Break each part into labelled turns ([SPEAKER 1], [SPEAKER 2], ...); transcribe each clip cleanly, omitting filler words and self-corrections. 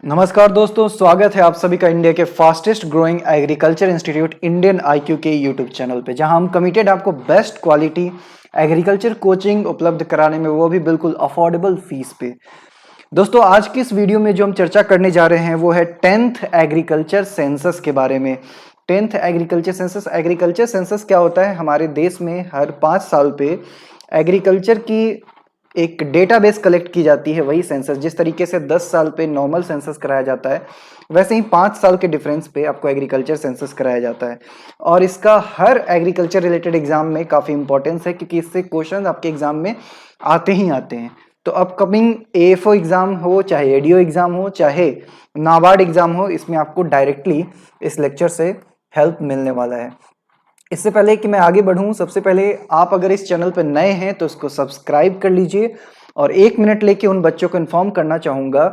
[SPEAKER 1] नमस्कार दोस्तों, स्वागत है आप सभी का इंडिया के fastest growing agriculture institute Indian IQ के यूट्यूब चैनल पे, जहां हम कमिटेड आपको बेस्ट क्वालिटी एग्रीकल्चर कोचिंग उपलब्ध कराने में, वो भी बिल्कुल अफोर्डेबल फीस पे। दोस्तों, आज की इस वीडियो में जो हम चर्चा करने जा रहे हैं वो है 10th एग्रीकल्चर सेंसस के बारे में। 10th एग्रीकल्चर सेंसस क्या होता है? हमारे देश में हर 5 साल पे एग्रीकल्चर की एक डेटाबेस कलेक्ट की जाती है, वही सेंसस। जिस तरीके से 10 साल पे नॉर्मल सेंसस कराया जाता है, वैसे ही 5 साल के डिफरेंस पे आपको एग्रीकल्चर सेंसस कराया जाता है। और इसका हर एग्रीकल्चर रिलेटेड एग्जाम में काफ़ी इंपॉर्टेंस है, क्योंकि इससे क्वेश्चन आपके एग्जाम में आते ही आते हैं। तो अपकमिंग एएफओ एग्जाम हो, चाहे एडीओ एग्जाम हो, चाहे नाबार्ड एग्जाम हो, इसमें आपको डायरेक्टली इस लेक्चर से हेल्प मिलने वाला है। इससे पहले कि मैं आगे बढ़ूं, सबसे पहले आप अगर इस चैनल पर नए हैं तो इसको सब्सक्राइब कर लीजिए। और 1 मिनट लेके उन बच्चों को इन्फॉर्म करना चाहूँगा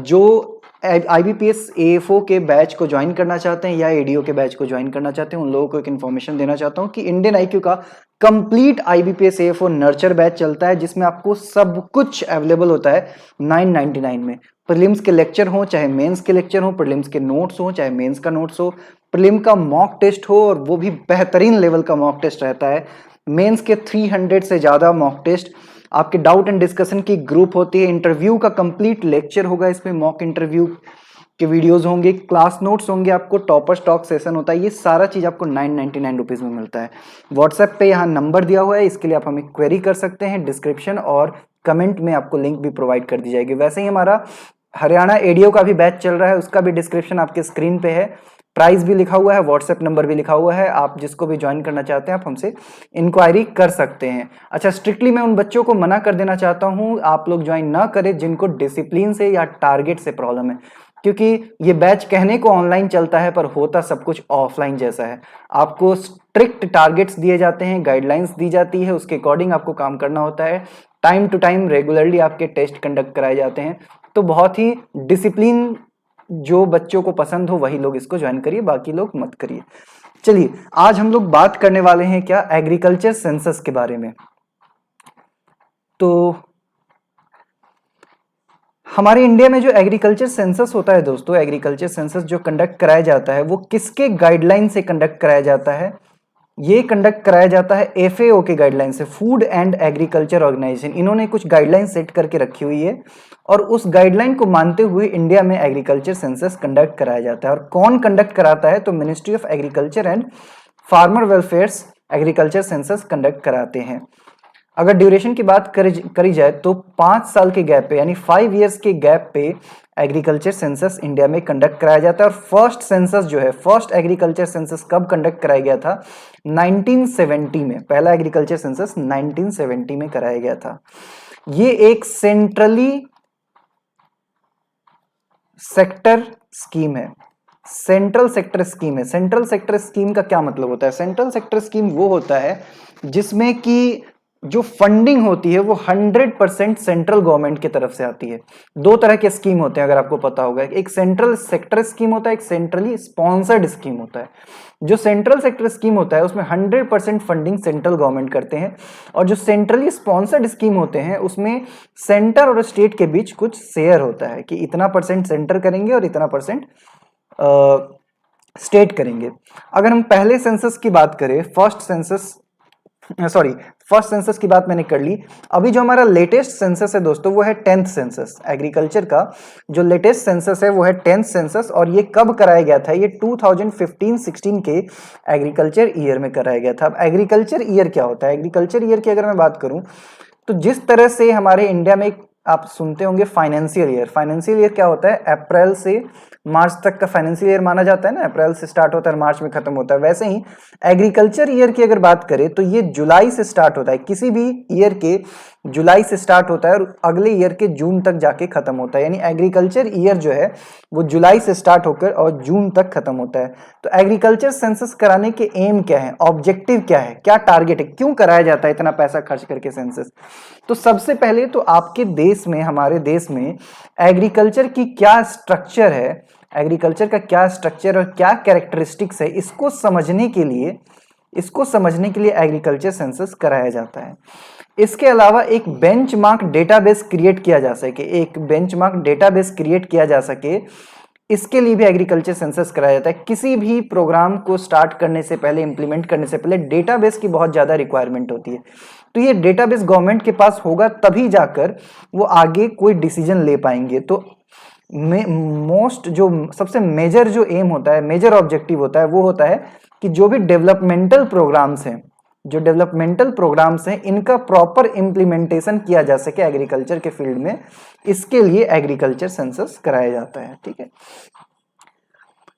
[SPEAKER 1] जो आईबीपीएस एएफओ के बैच को ज्वाइन करना चाहते हैं या एडीओ के बैच को ज्वाइन करना चाहते हैं, उन लोगों को एक इन्फॉर्मेशन देना चाहता हूँ कि इंडियन आईक्यू का complete IBPS AFO nurture batch चलता है, जिसमें आपको सब कुछ अवेलेबल होता है 999 में। प्रीलिम्स के लेक्चर हो, चाहे मेंस के लेक्चर हो, प्रीलिम्स के नोट्स हो, चाहे मेंस का नोट्स हो, प्रीलिम का मॉक टेस्ट हो, और वो भी बेहतरीन लेवल का मॉक टेस्ट रहता है। मेंस के 300 से ज़्यादा मॉक टेस्ट, आपके डाउट एंड डिस्कशन की ग्रुप होती है, इंटरव्यू का कंप्लीट लेक्चर होगा इसमें, मॉक इंटरव्यू के वीडियोस होंगे, क्लास नोट्स होंगे, आपको टॉपर स्टॉक सेशन होता है। ये सारा चीज़ आपको 999 रुपीज़ में मिलता है। व्हाट्सएप पे यहाँ नंबर दिया हुआ है, इसके लिए आप हमें क्वेरी कर सकते हैं। डिस्क्रिप्शन और कमेंट में आपको लिंक भी प्रोवाइड कर दी जाएगी। वैसे ही हमारा हरियाणा एडीओ का भी बैच चल रहा है, उसका भी डिस्क्रिप्शन आपके स्क्रीन पे है। प्राइस भी लिखा हुआ है, व्हाट्सएप नंबर भी लिखा हुआ है। आप जिसको भी ज्वाइन करना चाहते हैं आप हमसे इंक्वायरी कर सकते हैं। अच्छा, स्ट्रिक्टली मैं उन बच्चों को मना कर देना चाहता हूँ, आप लोग ज्वाइन ना करें जिनको डिसिप्लिन से या टारगेट से प्रॉब्लम है, क्योंकि ये बैच कहने को ऑनलाइन चलता है पर होता सब कुछ ऑफलाइन जैसा है। आपको स्ट्रिक्ट टारगेट्स दिए जाते हैं, गाइडलाइंस दी जाती है, उसके अकॉर्डिंग आपको काम करना होता है। टाइम टू टाइम रेगुलरली आपके टेस्ट कंडक्ट कराए जाते हैं। तो बहुत ही डिसिप्लिन जो बच्चों को पसंद हो वही लोग इसको ज्वाइन करिए, बाकी लोग मत करिए। चलिए, आज हम लोग बात करने वाले हैं क्या, एग्रीकल्चर सेंसस के बारे में। तो हमारे इंडिया में जो एग्रीकल्चर सेंसस होता है दोस्तों, एग्रीकल्चर सेंसस जो कंडक्ट कराया जाता है वो किसके गाइडलाइन से कंडक्ट कराया जाता है? ये कंडक्ट कराया जाता है एफएओ के गाइडलाइन से, फूड एंड एग्रीकल्चर ऑर्गेनाइजेशन। इन्होंने कुछ गाइडलाइन सेट करके रखी हुई है और उस गाइडलाइन को मानते हुए इंडिया में एग्रीकल्चर सेंसस कंडक्ट कराया जाता है। और कौन कंडक्ट कराता है? तो ministry of agriculture and farmer welfares agriculture census conduct कराते हैं। अगर ड्यूरेशन की बात करी जाए तो 5 साल के गैप पे, यानी 5 इयर्स के गैप पे एग्रीकल्चर सेंसस इंडिया में कंडक्ट कराया जाता है। और फर्स्ट सेंसस जो है, फर्स्ट एग्रीकल्चर सेंसस कब कंडक्ट कराया गया था? 1970 में। पहला एग्रीकल्चर सेंसस 1970 में कराया गया था। ये एक सेंट्रली सेक्टर स्कीम है, सेंट्रल सेक्टर स्कीम है। सेंट्रल सेक्टर स्कीम का क्या मतलब होता है? सेंट्रल सेक्टर स्कीम वो होता है जिसमें कि जो फंडिंग होती है वो 100% सेंट्रल गवर्नमेंट की तरफ से आती है। दो तरह के स्कीम होते हैं, अगर आपको पता होगा। एक सेंट्रल सेक्टर स्कीम होता है, एक सेंट्रली स्पॉन्सर्ड स्कीम होता है। जो सेंट्रल सेक्टर स्कीम होता है उसमें 100% फंडिंग सेंट्रल गवर्नमेंट करते हैं, और जो सेंट्रली स्पॉन्सर्ड स्कीम होते हैं उसमें सेंटर और स्टेट के बीच कुछ शेयर होता है कि इतना परसेंट सेंटर करेंगे और इतना परसेंट स्टेट करेंगे। अगर हम पहले सेंसस की बात करें, फर्स्ट सेंसस की बात मैंने कर ली। अभी जो हमारा लेटेस्ट सेंसस है दोस्तों वो है 10th सेंसस। एग्रीकल्चर का जो लेटेस्ट सेंसस है वो है 10th सेंसस। और ये कब कराया गया था? ये 2015-16 के एग्रीकल्चर ईयर में कराया गया था। अब एग्रीकल्चर ईयर क्या होता है? एग्रीकल्चर ईयर की अगर मैं बात करूं तो जिस तरह से हमारे इंडिया में आप सुनते होंगे फाइनेंशियल ईयर, फाइनेंशियल ईयर क्या होता है? अप्रैल से मार्च तक का फाइनेंशियल ईयर माना जाता है ना, अप्रैल से स्टार्ट होता है, मार्च में खत्म होता है। वैसे ही एग्रीकल्चर ईयर की अगर बात करें तो ये जुलाई से स्टार्ट होता है, किसी भी ईयर के जुलाई से स्टार्ट होता है और अगले ईयर के जून तक जाके खत्म होता है। यानी एग्रीकल्चर ईयर जो है वो जुलाई से स्टार्ट होकर और जून तक खत्म होता है। तो एग्रीकल्चर सेंसस कराने के एम क्या है, ऑब्जेक्टिव क्या है, क्या टारगेट है, क्यों कराया जाता है इतना पैसा खर्च करके सेंसस? तो सबसे पहले तो आपके देश में, हमारे देश में एग्रीकल्चर की क्या स्ट्रक्चर है, एग्रीकल्चर का क्या स्ट्रक्चर और क्या कैरेक्टरिस्टिक्स है, इसको समझने के लिए एग्रीकल्चर सेंसस कराया जाता है। इसके अलावा एक बेंचमार्क डेटाबेस क्रिएट किया जा सके, एक बेंचमार्क डेटाबेस क्रिएट किया जा सके, इसके लिए भी एग्रीकल्चर सेंसस कराया जाता है। किसी भी प्रोग्राम को स्टार्ट करने से पहले, इंप्लीमेंट करने से पहले डेटाबेस की बहुत ज़्यादा रिक्वायरमेंट होती है। तो ये डेटाबेस गवर्नमेंट के पास होगा तभी जाकर वो आगे कोई डिसीजन ले पाएंगे। तो मोस्ट जो सबसे मेजर जो एम होता है, मेजर ऑब्जेक्टिव होता है, वो होता है कि जो भी डेवलपमेंटल प्रोग्राम्स हैं, जो डेवलपमेंटल प्रोग्राम्स हैं, इनका प्रॉपर इंप्लीमेंटेशन किया जा सके एग्रीकल्चर के फील्ड में, इसके लिए एग्रीकल्चर सेंसस कराया जाता है। ठीक है,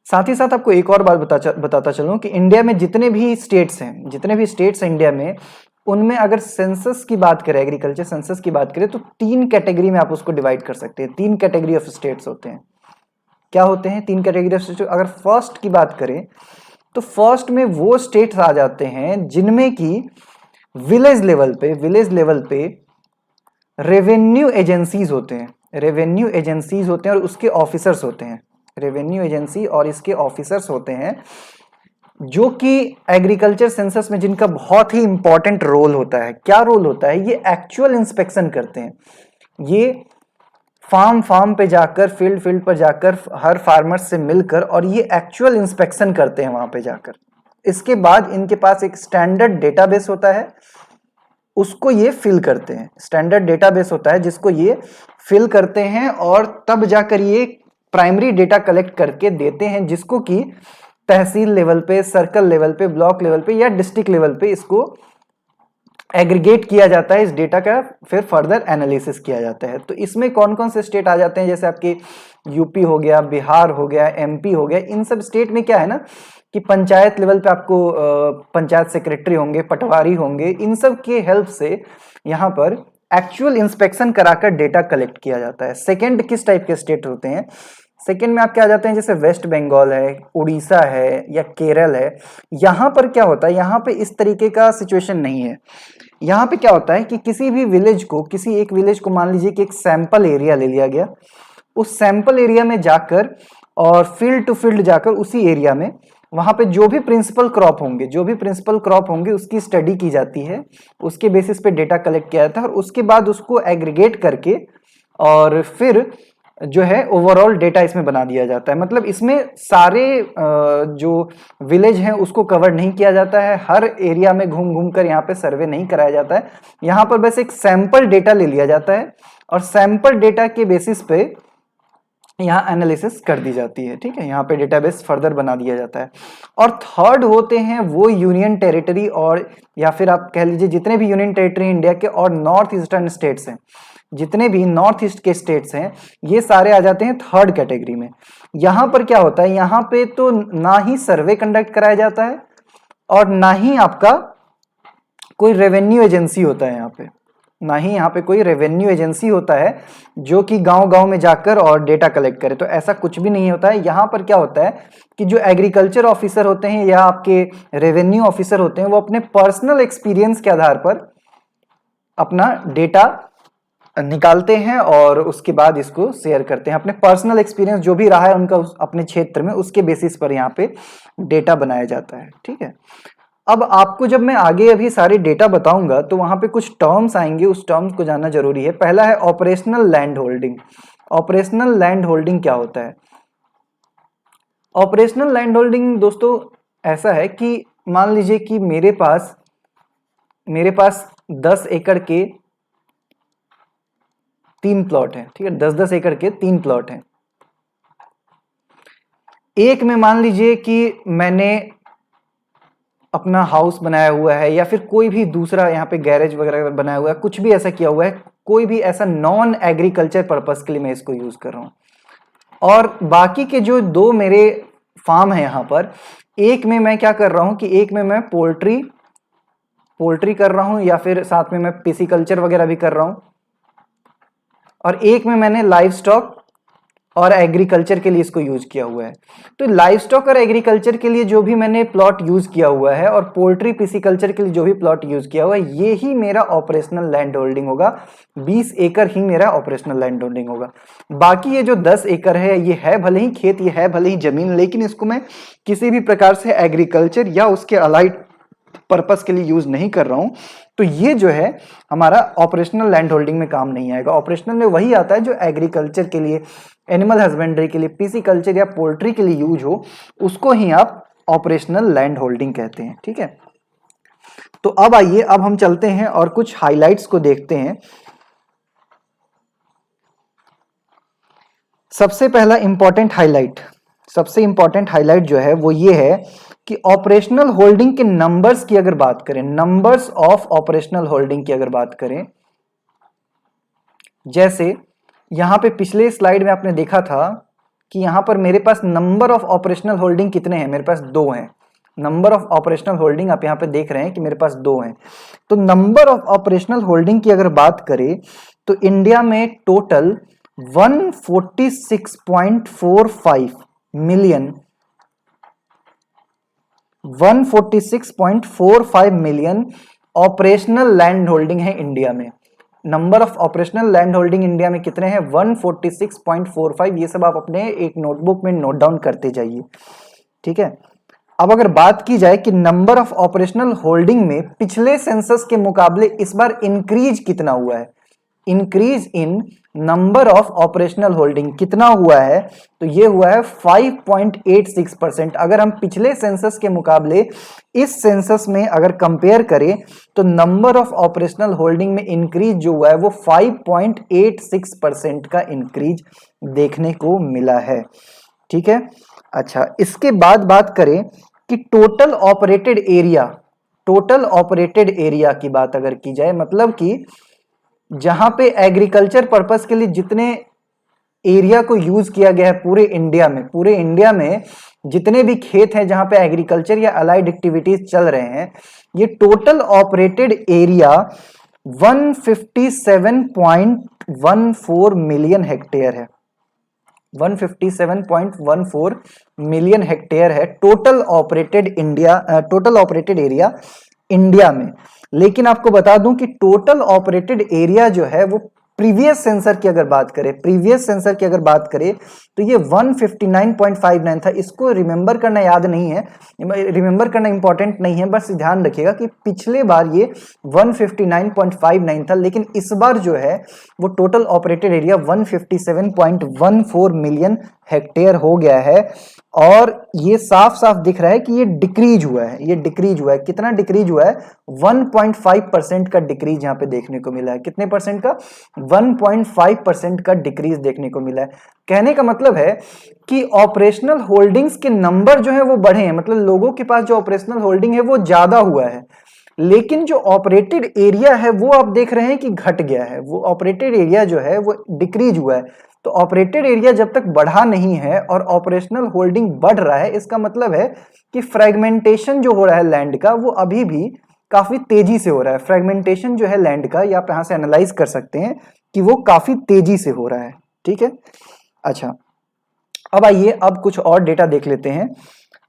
[SPEAKER 1] साथ ही साथ आपको एक और बात बताता चलूं कि इंडिया में जितने भी स्टेट्स हैं इंडिया में, उनमें अगर सेंसस की बात करें, एग्रीकल्चर सेंसस की बात करें, तो 3 कैटेगरी में आप उसको डिवाइड कर सकते हैं। 3 कैटेगरी ऑफ स्टेट्स होते हैं। क्या होते हैं 3 कैटेगरी ऑफ स्टेट्स? अगर फर्स्ट की बात करें तो फर्स्ट में वो स्टेट्स आ जाते हैं जिनमें की विलेज लेवल पे रेवेन्यू एजेंसीज होते हैं, और उसके ऑफिसर्स होते हैं, रेवेन्यू एजेंसी और इसके ऑफिसर्स होते हैं, जो कि एग्रीकल्चर सेंसस में जिनका बहुत ही इंपॉर्टेंट रोल होता है। क्या रोल होता है? ये एक्चुअल इंस्पेक्शन करते हैं। ये फार्म पे जाकर, फील्ड पर जाकर हर फार्मर्स से मिलकर, और ये एक्चुअल इंस्पेक्शन करते हैं वहां पे जाकर। इसके बाद इनके पास एक स्टैंडर्ड डेटाबेस होता है, उसको ये फिल करते हैं। स्टैंडर्ड डेटाबेस होता है जिसको ये फिल करते हैं, और तब जाकर ये प्राइमरी डेटा कलेक्ट करके देते हैं, जिसको कि तहसील लेवल पे, सर्कल लेवल पे, ब्लॉक लेवल पे या डिस्ट्रिक्ट लेवल पे इसको एग्रीगेट किया जाता है। इस डेटा का फिर फर्दर एनालिसिस किया जाता है। तो इसमें कौन कौन से स्टेट आ जाते हैं? जैसे आपके यूपी हो गया, बिहार हो गया, एमपी हो गया। इन सब स्टेट में क्या है ना कि पंचायत लेवल पे आपको पंचायत सेक्रेटरी होंगे, पटवारी होंगे, इन सब के हेल्प से यहाँ पर एक्चुअल इंस्पेक्शन कराकर डेटा कलेक्ट किया जाता है। सेकेंड किस टाइप के स्टेट होते हैं? सेकेंड में आप क्या आ जाते हैं, जैसे वेस्ट बंगाल है, उड़ीसा है या केरल है। यहाँ पर क्या होता है, यहाँ पे इस तरीके का सिचुएशन नहीं है। यहाँ पे क्या होता है कि किसी भी विलेज को, किसी एक विलेज को मान लीजिए कि एक सैंपल एरिया ले लिया गया, उस सैंपल एरिया में जाकर और फील्ड टू फील्ड जाकर उसी एरिया में वहां पे जो भी प्रिंसिपल क्रॉप होंगे उसकी स्टडी की जाती है, उसके बेसिस पे डेटा कलेक्ट किया जाता है, और उसके बाद उसको एग्रीगेट करके और फिर जो है ओवरऑल डेटा इसमें बना दिया जाता है। मतलब इसमें सारे जो विलेज हैं उसको कवर नहीं किया जाता है, हर एरिया में घूम घूम कर यहाँ पे सर्वे नहीं कराया जाता है। यहाँ पर बस एक सैंपल डेटा ले लिया जाता है और सैंपल डेटा के बेसिस पे यहाँ एनालिसिस कर दी जाती है। ठीक है, यहाँ पे डेटाबेस फर्दर बना दिया जाता है। और थर्ड होते हैं वो यूनियन टेरिटरी, और या फिर आप कह लीजिए जितने भी यूनियन टेरिटरी इंडिया के और नॉर्थ ईस्टर्न स्टेट्स हैं, जितने भी नॉर्थ ईस्ट के स्टेट्स हैं, ये सारे आ जाते हैं थर्ड कैटेगरी में। यहाँ पर क्या होता है, यहाँ पे तो ना ही सर्वे कंडक्ट कराया जाता है और ना ही आपका कोई रेवेन्यू एजेंसी होता है। यहाँ पे कोई रेवेन्यू एजेंसी होता है जो कि गांव-गांव में जाकर और डेटा कलेक्ट करे। तो ऐसा कुछ भी नहीं होता है। यहाँ पर क्या होता है कि जो एग्रीकल्चर ऑफिसर होते हैं या आपके रेवेन्यू ऑफिसर होते हैं, वो अपने पर्सनल एक्सपीरियंस के आधार पर अपना डेटा निकालते हैं और उसके बाद इसको शेयर करते हैं। अपने पर्सनल एक्सपीरियंस जो भी रहा है उनका अपने क्षेत्र में, उसके बेसिस पर यहाँ पे डेटा बनाया जाता है। ठीक है, अब आपको जब मैं आगे अभी सारे डेटा बताऊंगा तो वहां पे कुछ टर्म्स आएंगे, उस टर्म्स को जानना जरूरी है। पहला है operational land holding. Operational land holding क्या होता है? ऑपरेशनल लैंड होल्डिंग दोस्तों ऐसा है कि मान लीजिए कि मेरे पास 10 एकड़ के 3 प्लॉट हैं। ठीक है, 10-10 एकड़ के 3 प्लॉट हैं। एक में मान लीजिए कि मैंने अपना हाउस बनाया हुआ है या फिर कोई भी दूसरा यहाँ पे गैरेज वगैरह बनाया हुआ है, कुछ भी ऐसा किया हुआ है, कोई भी ऐसा नॉन एग्रीकल्चर पर्पस के लिए मैं इसको यूज कर रहा हूँ। और बाकी के जो 2 मेरे फार्म है यहाँ पर, एक में मैं क्या कर रहा हूँ कि एक में मैं पोल्ट्री कर रहा हूँ या फिर साथ में मैं पिसिकल्चर वगैरह भी कर रहा हूँ, और एक में मैंने लाइव स्टॉक और एग्रीकल्चर के लिए इसको यूज किया हुआ है। तो लाइव स्टॉक और एग्रीकल्चर के लिए जो भी मैंने प्लॉट यूज किया हुआ है और पोल्ट्री पिसिकल्चर के लिए जो भी प्लॉट यूज किया हुआ है, ये ही मेरा ऑपरेशनल लैंड होल्डिंग होगा। 20 एकड़ ही मेरा ऑपरेशनल लैंड होल्डिंग होगा। बाकी ये जो 10 एकड़ है, ये है भले ही खेत, ये है भले ही जमीन, लेकिन इसको मैं किसी भी प्रकार से एग्रीकल्चर या उसके अलाइड पर्पस के लिए यूज नहीं कर रहा हूं। तो ये जो है हमारा ऑपरेशनल लैंड होल्डिंग में काम नहीं आएगा। ऑपरेशनल में वही आता है जो एग्रीकल्चर के लिए, एनिमल हस्बेंड्री के लिए, पिसिकल्चर या पोल्ट्री के लिए यूज हो, उसको ही आप ऑपरेशनल लैंड होल्डिंग कहते हैं। ठीक है, तो अब आइए, अब हम चलते हैं और कुछ हाइलाइट्स को देखते हैं। सबसे पहला इंपॉर्टेंट हाइलाइट, सबसे इंपॉर्टेंट हाइलाइट जो है वो ये है कि ऑपरेशनल होल्डिंग के नंबर्स की अगर बात करें, नंबर्स ऑफ ऑपरेशनल होल्डिंग की अगर बात करें, जैसे यहां पे पिछले स्लाइड में आपने देखा था कि यहां पर मेरे पास नंबर ऑफ ऑपरेशनल होल्डिंग कितने हैं, मेरे पास 2 हैं। नंबर ऑफ ऑपरेशनल होल्डिंग आप यहां पे देख रहे हैं कि मेरे पास 2 हैं। तो नंबर ऑफ ऑपरेशनल होल्डिंग की अगर बात करें तो इंडिया में total 146.45 million 146.45 million operational land holding है इंडिया में। Number of operational land holding India में कितने हैं, 146.45। ये सब आप अपने एक नोटबुक में नोट डाउन करते जाइए। ठीक है, अब अगर बात की जाए कि नंबर ऑफ ऑपरेशनल होल्डिंग में पिछले सेंसस के मुकाबले इस बार इंक्रीज कितना हुआ है, increase in number of operational holding कितना हुआ है, तो ये हुआ है 5.86%। अगर हम पिछले सेंसस के मुकाबले इस सेंसस में अगर कंपेयर करें तो नंबर ऑफ ऑपरेशनल होल्डिंग में इंक्रीज जो हुआ है वो 5.86% का इंक्रीज देखने को मिला है। ठीक है, अच्छा, इसके बाद बात करें कि total operated area, total operated area की बात अगर की जाए, मतलब कि जहां पे एग्रीकल्चर पर्पस के लिए जितने एरिया को यूज किया गया है पूरे इंडिया में, पूरे इंडिया में जितने भी खेत हैं जहां पे एग्रीकल्चर या अलाइड एक्टिविटीज चल रहे हैं, ये total operated area 157.14 million hectare है। 157.14 मिलियन हेक्टेयर है total operated India, total operated area India में। लेकिन आपको बता दूं कि टोटल ऑपरेटेड एरिया जो है वो प्रीवियस सेंसर की अगर बात करें, प्रीवियस सेंसर की अगर बात करें तो ये 159.59 था। इसको रिमेंबर करना याद नहीं है, रिमेंबर करना इंपॉर्टेंट नहीं है, बस ध्यान रखिएगा कि पिछले बार ये 159.59 था, लेकिन इस बार जो है वो total operated area 157.14 million hectare हो गया है। और ये साफ साफ दिख रहा है कि ये डिक्रीज हुआ है, ये डिक्रीज हुआ है। कितना डिक्रीज हुआ है, 1.5% का डिक्रीज यहां पे देखने को मिला है। कितने परसेंट का, 1.5% का डिक्रीज देखने को मिला है। कहने का मतलब है कि ऑपरेशनल होल्डिंग्स के नंबर जो है वो बढ़े हैं, मतलब लोगों के पास जो ऑपरेशनल होल्डिंग है वो ज्यादा हुआ है, लेकिन जो ऑपरेटेड एरिया है वो आप देख रहे हैं कि घट गया है। वो ऑपरेटेड एरिया जो है वो डिक्रीज हुआ है। तो ऑपरेटेड एरिया जब तक बढ़ा नहीं है और ऑपरेशनल होल्डिंग बढ़ रहा है, इसका मतलब है कि फ्रेगमेंटेशन जो हो रहा है लैंड का वो अभी भी काफी तेजी से हो रहा है। फ्रेगमेंटेशन जो है लैंड का, या आप यहां से एनालाइज कर सकते हैं कि वो काफी तेजी से हो रहा है। ठीक है, अच्छा, अब आइए अब कुछ और डेटा देख लेते हैं।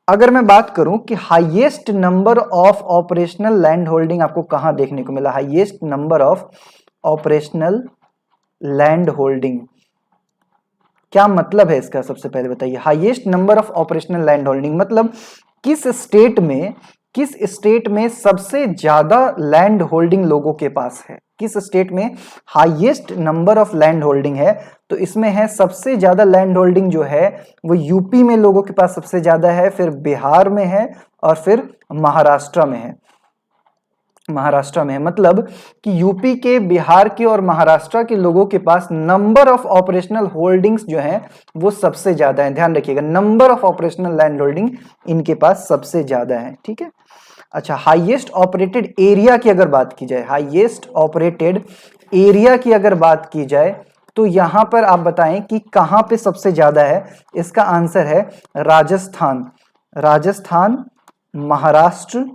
[SPEAKER 1] अगर मैं बात करूं कि highest number of operational land holding आपको कहां देखने को मिला, highest number of operational land holding क्या मतलब है इसका, सबसे पहले बताइए। Highest number of operational land holding मतलब किस स्टेट में सबसे ज्यादा लैंड होल्डिंग लोगों के पास है, किस स्टेट में highest number of land holding है। तो इसमें है सबसे ज्यादा लैंड होल्डिंग जो है वो यूपी में लोगों के पास सबसे ज्यादा है, फिर बिहार में है और फिर महाराष्ट्र में है। महाराष्ट्र में है, मतलब कि यूपी के, बिहार के और महाराष्ट्र के लोगों के पास नंबर ऑफ ऑपरेशनल होल्डिंग्स जो हैं वो सबसे ज्यादा है। ध्यान रखिएगा, number of operational land holding इनके पास सबसे ज्यादा है। ठीक है, अच्छा, हाईएस्ट ऑपरेटेड एरिया की अगर बात की जाए, हाईएस्ट ऑपरेटेड एरिया की अगर बात की जाए तो यहां पर आप बताएं कि कहां पे सबसे ज्यादा है। इसका आंसर है राजस्थान, राजस्थान, महाराष्ट्र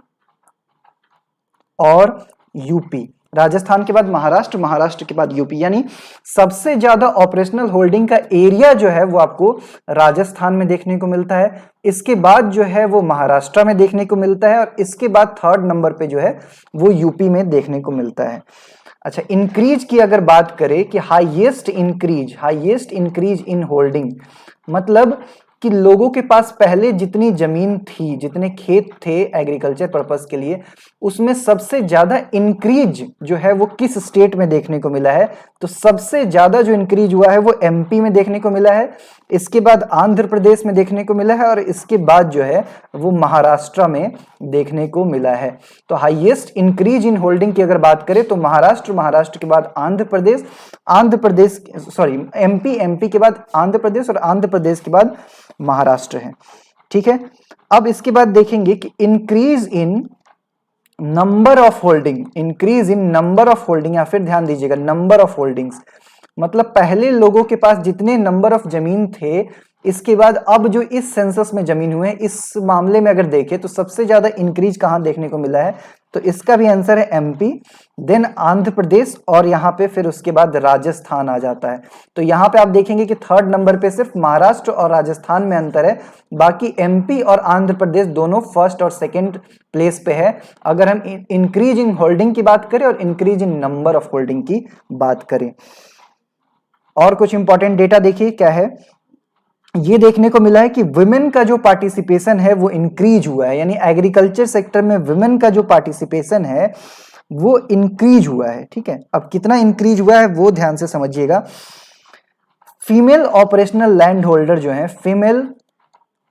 [SPEAKER 1] और यूपी। राजस्थान के बाद महाराष्ट्र, महाराष्ट्र के बाद यूपी, यानी सबसे ज्यादा ऑपरेशनल होल्डिंग का एरिया जो है वो आपको राजस्थान में देखने को मिलता है। इसके बाद जो है वो महाराष्ट्र में देखने को मिलता है और इसके बाद थर्ड नंबर पे जो है वो यूपी में देखने को मिलता है। अच्छा, इंक्रीज की अगर बात करें कि हाईएस्ट इंक्रीज इन होल्डिंग, मतलब कि लोगों के पास पहले जितनी जमीन थी, जितने खेत थे एग्रीकल्चर पर्पस के लिए, उसमें सबसे ज्यादा इंक्रीज जो है वो किस स्टेट में देखने को मिला है? तो सबसे ज्यादा जो इंक्रीज हुआ है वो एमपी में देखने को मिला है, इसके बाद आंध्र प्रदेश में देखने को मिला है, और इसके बाद जो है वो महाराष्ट्र में देखने को मिला है। तो हाईएस्ट इंक्रीज इन होल्डिंग की अगर बात करें तो महाराष्ट्र के बाद एमपी के बाद आंध्र प्रदेश, और आंध्र प्रदेश के बाद महाराष्ट्र है। ठीक है, अब इसके बाद देखेंगे कि increase in number of holding, या फिर ध्यान दीजिएगा नंबर ऑफ होल्डिंग्स, मतलब पहले लोगों के पास जितने नंबर ऑफ जमीन थे, इसके बाद अब जो इस सेंसस में जमीन हुए हैं, इस मामले में अगर देखें तो सबसे ज्यादा इंक्रीज कहां देखने को मिला है? तो इसका भी आंसर है एमपी, देन आंध्र प्रदेश, और यहां पे फिर उसके बाद राजस्थान आ जाता है। तो यहां पे आप देखेंगे कि थर्ड नंबर पे सिर्फ महाराष्ट्र और राजस्थान में अंतर है, बाकी एमपी और आंध्र प्रदेश दोनों फर्स्ट और सेकंड प्लेस पे है, अगर हम इंक्रीज इन होल्डिंग की बात करें और increase in number of holding की बात करें। और कुछ इंपॉर्टेंट डेटा देखिए क्या है, ये देखने को मिला है कि वुमेन का जो पार्टिसिपेशन है वो इंक्रीज हुआ है, यानी एग्रीकल्चर सेक्टर में वुमेन का जो पार्टिसिपेशन है वो इंक्रीज हुआ है। ठीक है, अब कितना इंक्रीज हुआ है वो ध्यान से समझिएगा। फीमेल ऑपरेशनल लैंड होल्डर जो है, फीमेल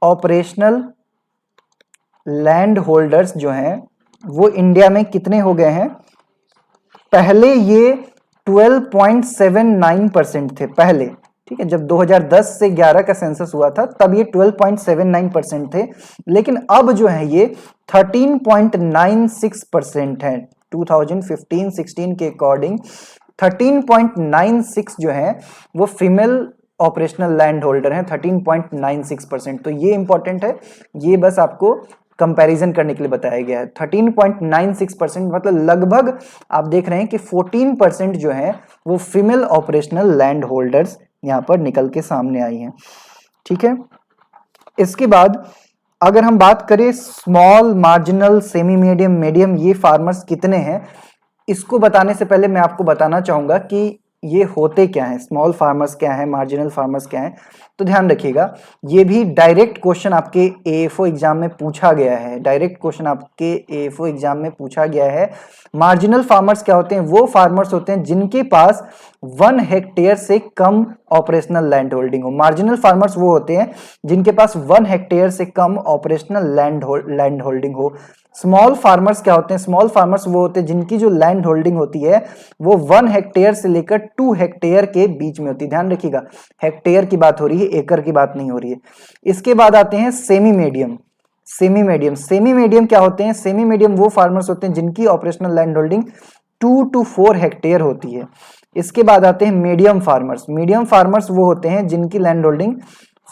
[SPEAKER 1] ऑपरेशनल लैंड होल्डर्स जो हैं वो इंडिया में कितने हो गए हैं? पहले ये 12.79% थे पहले। ठीक है, जब 2010 से 11 का सेंसस हुआ था तब ये 12.79% थे, लेकिन अब जो है ये 13.96% है। 2015-16 के अकॉर्डिंग 13.96 जो है वो फीमेल ऑपरेशनल लैंड होल्डर है, 13.96%। तो ये इंपॉर्टेंट है, ये बस आपको कंपैरिजन करने के लिए बताया गया है। 13.96% मतलब लगभग आप देख रहे हैं कि 14% जो है वो फीमेल ऑपरेशनल लैंड होल्डर्स यहां पर निकल के सामने आई हैं। ठीक है, इसके बाद अगर हम बात करें small, marginal, semi medium, medium, ये फार्मर्स कितने हैं, इसको बताने से पहले मैं आपको बताना चाहूंगा कि ये होते क्या हैं, स्मॉल फार्मर्स क्या है, मार्जिनल फार्मर्स क्या है। तो ध्यान रखिएगा, ये भी डायरेक्ट क्वेश्चन आपके एएफओ एग्जाम में पूछा गया है, डायरेक्ट क्वेश्चन आपके एएफओ एग्जाम में पूछा गया है। मार्जिनल फार्मर्स क्या होते हैं? वो फार्मर्स होते हैं जिनके पास 1 हेक्टेयर से कम ऑपरेशनल लैंड होल्डिंग हो। मार्जिनल फार्मर्स वो होते हैं जिनके पास 1 हेक्टेयर से कम ऑपरेशनल लैंड होल्डिंग हो। स्मॉल फार्मर्स क्या होते हैं? स्मॉल फार्मर्स वो होते हैं जिनकी जो लैंड होल्डिंग होती है वो 1 हेक्टेयर से लेकर 2 हेक्टेयर के बीच में होती है। ध्यान रखिएगा, हेक्टेयर की बात हो रही है, एकड़ की बात नहीं हो रही है। इसके बाद आते हैं सेमी मीडियम। सेमी मीडियम क्या होते हैं? सेमी मीडियम वो फार्मर्स होते हैं जिनकी operational land holding 2 to 4 hectare होती है। इसके बाद आते हैं मीडियम फार्मर्स। मीडियम फार्मर्स वो होते हैं जिनकी लैंड होल्डिंग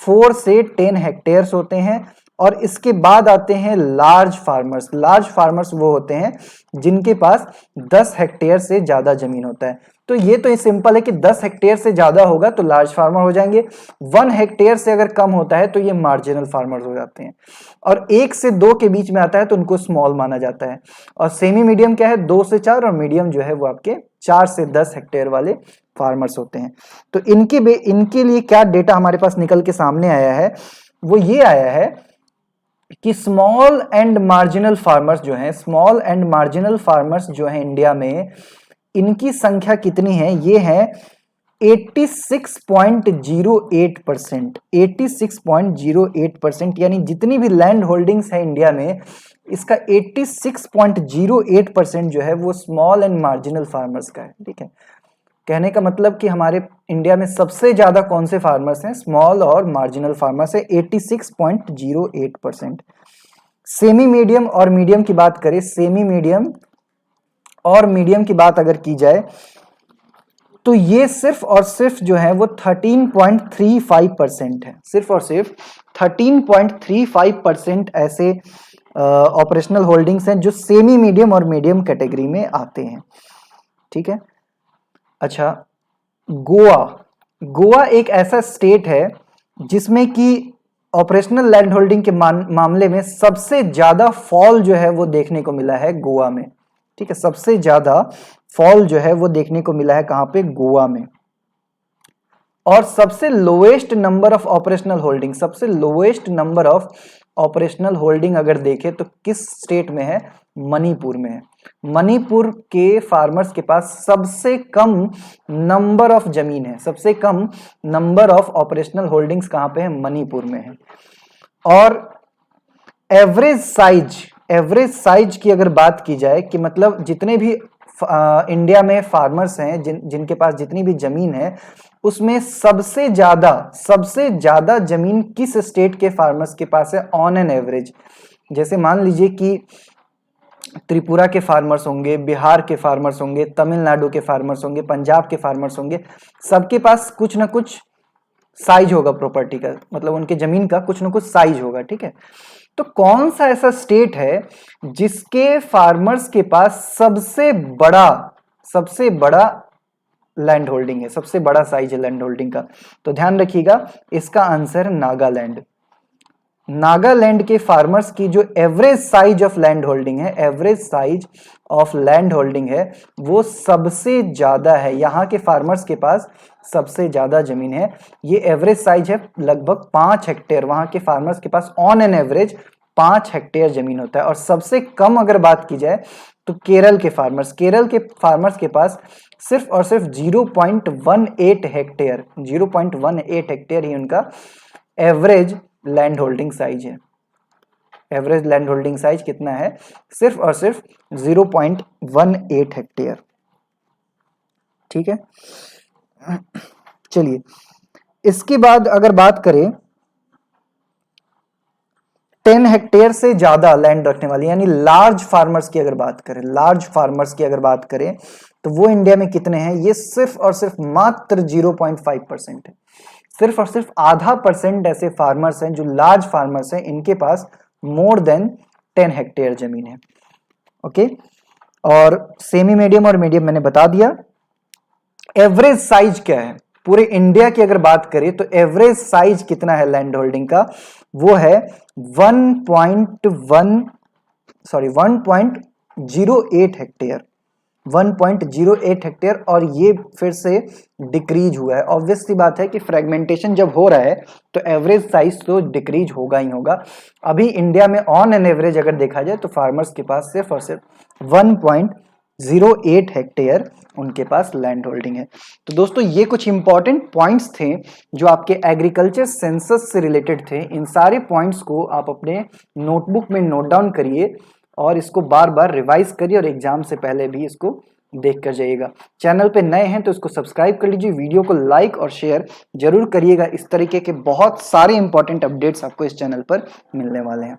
[SPEAKER 1] 4 से 10 हेक्टेयर्स होते हैं। और इसके बाद आते हैं लार्ज फार्मर्स। लार्ज फार्मर्स वो होते हैं जिनके पास 10 हेक्टेयर से ज्यादा जमीन होता है। तो ये तो सिंपल है कि 10 हेक्टेयर से ज्यादा होगा तो लार्ज फार्मर हो जाएंगे, 1 हेक्टेयर से अगर कम होता है तो ये मार्जिनल फार्मर्स हो जाते हैं, और 1 से 2 के बीच में आता है तो उनको स्मॉल माना जाता है। और सेमी मीडियम क्या है? 2 से 4, और मीडियम जो है वो आपके 4 से 10 हेक्टेयर वाले फार्मर्स होते हैं। तो इनके लिए क्या डेटा हमारे पास निकल के सामने आया है, वो ये आया है कि स्मॉल एंड मार्जिनल फार्मर्स जो हैं, स्मॉल एंड मार्जिनल फार्मर्स जो हैं इंडिया में, इनकी संख्या कितनी है? ये है 86.08%। 86.08%, यानी जितनी भी लैंड होल्डिंग्स है इंडिया में, इसका 86.08% जो है वो स्मॉल एंड मार्जिनल फार्मर्स का है। ठीक है, कहने का मतलब कि हमारे इंडिया में सबसे ज्यादा कौन से फार्मर्स हैं? स्मॉल और मार्जिनल फार्मर्स है, 86.08%। सेमी मीडियम और मीडियम की बात करें, सेमी मीडियम और मीडियम की बात अगर की जाए तो ये सिर्फ और सिर्फ जो है वो 13.35% है। सिर्फ और सिर्फ 13.35% ऐसे ऑपरेशनल होल्डिंग्स हैं जो सेमी मीडियम और मीडियम कैटेगरी में आते हैं। ठीक है, अच्छा, गोवा एक ऐसा स्टेट है जिसमें कि ऑपरेशनल लैंड होल्डिंग के मामले में सबसे ज्यादा फॉल जो है वो देखने को मिला है गोवा में। ठीक है, सबसे ज्यादा फॉल जो है वो देखने को मिला है कहां पे? गोवा में। और सबसे lowest number of operational holding, सबसे lowest number of operational holding अगर देखें तो किस स्टेट में है? मणिपुर में है। मणिपुर के फार्मर्स के पास सबसे कम नंबर ऑफ जमीन है, सबसे कम नंबर ऑफ ऑपरेशनल होल्डिंग्स कहां पे है? मणिपुर में है। और एवरेज साइज की अगर बात की जाए कि मतलब जितने भी इंडिया में फार्मर्स हैं, जिनके पास जितनी भी जमीन है, उसमें सबसे ज्यादा जमीन किस स्टेट के फार्मर्स के पास है ऑन एन एवरेज? जैसे मान लीजिए कि त्रिपुरा के फार्मर्स होंगे, बिहार के फार्मर्स होंगे, तमिलनाडु के फार्मर्स होंगे, पंजाब के फार्मर्स होंगे, सबके पास कुछ ना कुछ साइज होगा प्रॉपर्टी का, मतलब उनके जमीन का कुछ ना कुछ साइज होगा, ठीक है। तो कौन सा ऐसा स्टेट है जिसके फार्मर्स के पास सबसे बड़ा लैंड होल्डिंग है, सबसे बड़ा साइज है लैंड होल्डिंग का? तो ध्यान रखिएगा, इसका आंसर नागालैंड। नागालैंड के फार्मर्स की जो average size of land holding है, average size of land holding है, वो सबसे ज्यादा है। यहाँ के फार्मर्स के पास सबसे ज्यादा जमीन है। ये एवरेज साइज है लगभग 5 हेक्टेयर। वहां के फार्मर्स के pass on an average 5 hectare जमीन होता है। और सबसे कम अगर बात की जाए तो केरल के फार्मर्स के पास सिर्फ और सिर्फ 0.18 हेक्टेयर ही उनका एवरेज लैंड होल्डिंग साइज है। एवरेज लैंड होल्डिंग साइज कितना है? सिर्फ और सिर्फ 0.18 हेक्टेयर, ठीक है। चलिए, इसके बाद अगर बात करें 10 हेक्टेयर से ज्यादा लैंड रखने वाली यानी लार्ज फार्मर्स की अगर बात करें, तो वो इंडिया में कितने हैं? ये सिर्फ और सिर्फ मात्र 0.5% है। सिर्फ और सिर्फ आधा % ऐसे फार्मर्स हैं जो लार्ज फार्मर्स हैं, इनके पास मोर देन 10 हेक्टेयर जमीन है। ओके, और सेमी मीडियम और मीडियम मैंने बता दिया। एवरेज साइज क्या है पूरे इंडिया की अगर बात करें तो एवरेज साइज कितना है लैंड होल्डिंग का? वो है 1.08 हेक्टेयर। 1.08 हेक्टेयर, और ये फिर से डिक्रीज हुआ है। ऑब्वियस सी बात है कि फ्रेगमेंटेशन जब हो रहा है तो एवरेज साइज तो डिक्रीज होगा ही होगा। अभी इंडिया में ऑन एन एवरेज अगर देखा जाए तो फार्मर्स के पास सिर्फ और सिर्फ 1.08 हेक्टेयर उनके पास लैंड होल्डिंग है। तो दोस्तों, ये कुछ इंपॉर्टेंट पॉइंट्स थे जो आपके एग्रीकल्चर सेंसस से रिलेटेड थे। इन सारे पॉइंट्स को आप अपने नोटबुक में नोट डाउन करिए और इसको बार बार रिवाइज करिए और एग्जाम से पहले भी इसको देख कर जाइएगा। चैनल पे नए हैं तो इसको सब्सक्राइब कर लीजिए, वीडियो को लाइक और शेयर जरूर करिएगा। इस तरीके के बहुत सारे इंपॉर्टेंट अपडेट्स आपको इस चैनल पर मिलने वाले हैं।